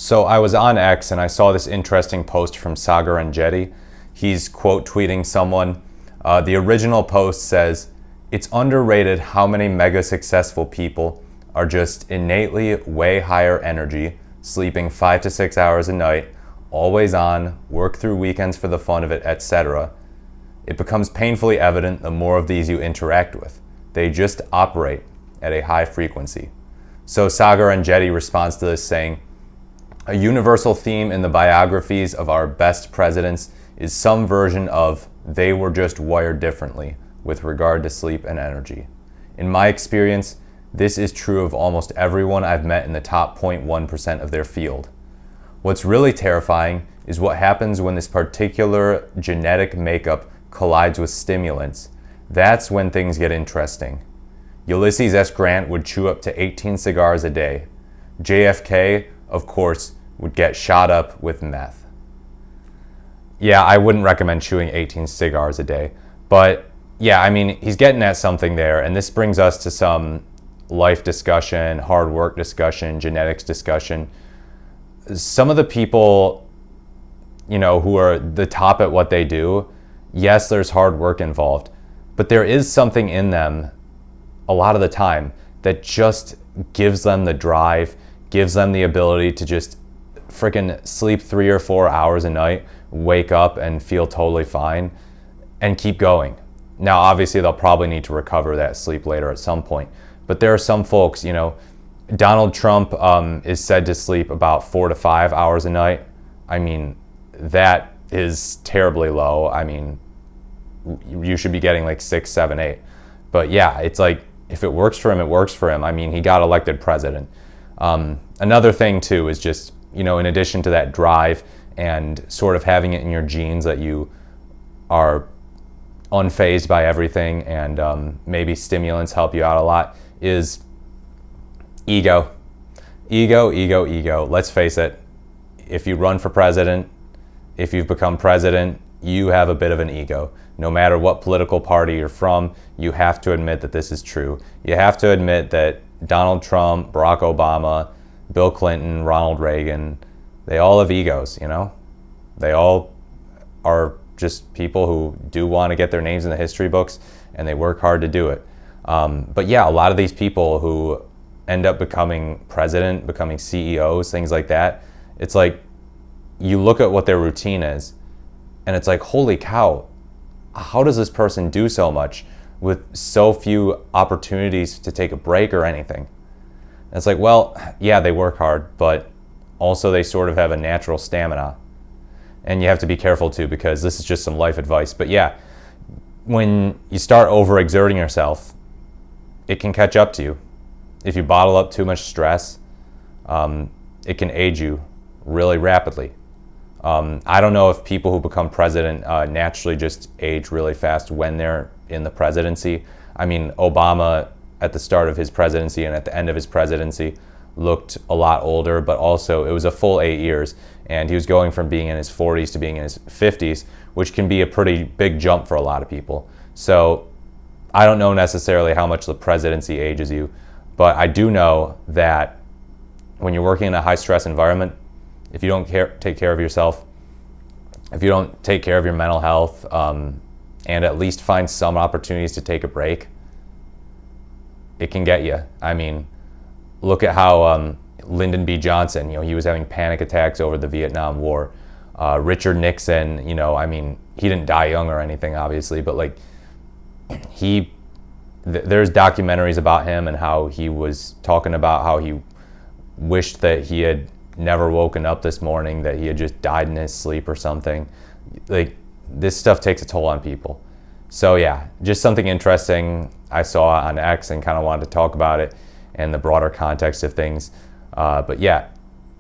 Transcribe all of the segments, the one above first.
So I was on X and I saw this interesting post from Saagar and Enjeti. He's quote tweeting someone. The original post says, "It's underrated how many mega successful people are just innately way higher energy, sleeping 5 to 6 hours a night, always on, work through weekends for the fun of it, etc. It becomes painfully evident the more of these you interact with. They just operate at a high frequency." So Saagar and Enjeti responds to this saying, "A universal theme in the biographies of our best presidents is some version of 'they were just wired differently' with regard to sleep and energy. In my experience, this is true of almost everyone I've met in the top 0.1% of their field. What's really terrifying is what happens when this particular genetic makeup collides with stimulants. That's when things get interesting. Ulysses S. Grant would chew up to 18 cigars a day. JFK, of course, would get shot up with meth." Yeah, I wouldn't recommend chewing 18 cigars a day. But yeah, I mean, he's getting at something there. And this brings us to some life discussion, hard work discussion, genetics discussion. Some of the people, who are the top at what they do, yes, there's hard work involved. But there is something in them a lot of the time that just gives them the drive, gives them the ability to just freaking sleep 3 or 4 hours a night, wake up and feel totally fine and keep going. Now, obviously, they'll probably need to recover that sleep later at some point. But there are some folks, Donald Trump is said to sleep about 4 to 5 hours a night. I mean, that is terribly low. I mean, you should be getting like 6, 7, 8. But yeah, it's like, if it works for him, it works for him. I mean, he got elected president. Another thing too is just, in addition to that drive and sort of having it in your genes that you are unfazed by everything and maybe stimulants help you out a lot, is ego. Ego. Let's face it. If you run for president, if you've become president, you have a bit of an ego. No matter what political party you're from, you have to admit that this is true. You have to admit that Donald Trump, Barack Obama, Bill Clinton, Ronald Reagan, they all have egos, They all are just people who do want to get their names in the history books, and they work hard to do it. But yeah, a lot of these people who end up becoming president, becoming CEOs, things like that, it's like you look at what their routine is, and it's like, holy cow, how does this person do so much with so few opportunities to take a break or anything? And it's like, well, yeah, they work hard, but also they sort of have a natural stamina. And you have to be careful too, because this is just some life advice. But yeah, when you start overexerting yourself, it can catch up to you. If you bottle up too much stress, it can age you really rapidly. I don't know if people who become president naturally just age really fast when they're in the presidency. I mean, Obama at the start of his presidency and at the end of his presidency looked a lot older, but also it was a full 8 years, and he was going from being in his 40s to being in his 50s, which can be a pretty big jump for a lot of people. So I don't know necessarily how much the presidency ages you, but I do know that when you're working in a high stress environment, if you don't take care of yourself, if you don't take care of your mental health, and at least find some opportunities to take a break, it can get you. I mean, look at how Lyndon B. Johnson, he was having panic attacks over the Vietnam War. Richard Nixon, I mean, he didn't die young or anything, obviously, but like there's documentaries about him and how he was talking about how he wished that he had never woken up this morning, that he had just died in his sleep or something. Like, this stuff takes a toll on people. So yeah, just something interesting I saw on X and kind of wanted to talk about it and the broader context of things. But yeah,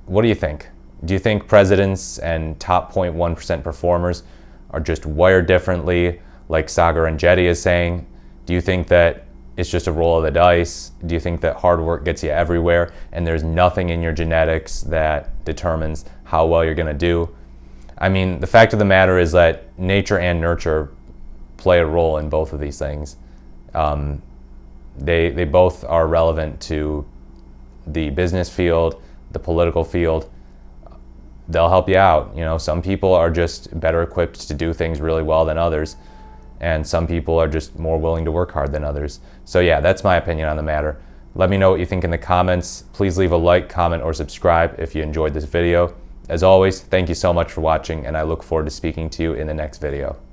what do you think? Do you think presidents and top 0.1% performers are just wired differently, like Saagar and Enjeti is saying? Do you think that it's just a roll of the dice? Do you think that hard work gets you everywhere and there's nothing in your genetics that determines how well you're going to do? I mean, the fact of the matter is that nature and nurture play a role in both of these things. They both are relevant to the business field, the political field. they'll help you out. You know, some people are just better equipped to do things really well than others, and some people are just more willing to work hard than others. So yeah, that's my opinion on the matter. Let me know what you think in the comments. Please leave a like, comment, or subscribe if you enjoyed this video. As always, thank you so much for watching, and I look forward to speaking to you in the next video.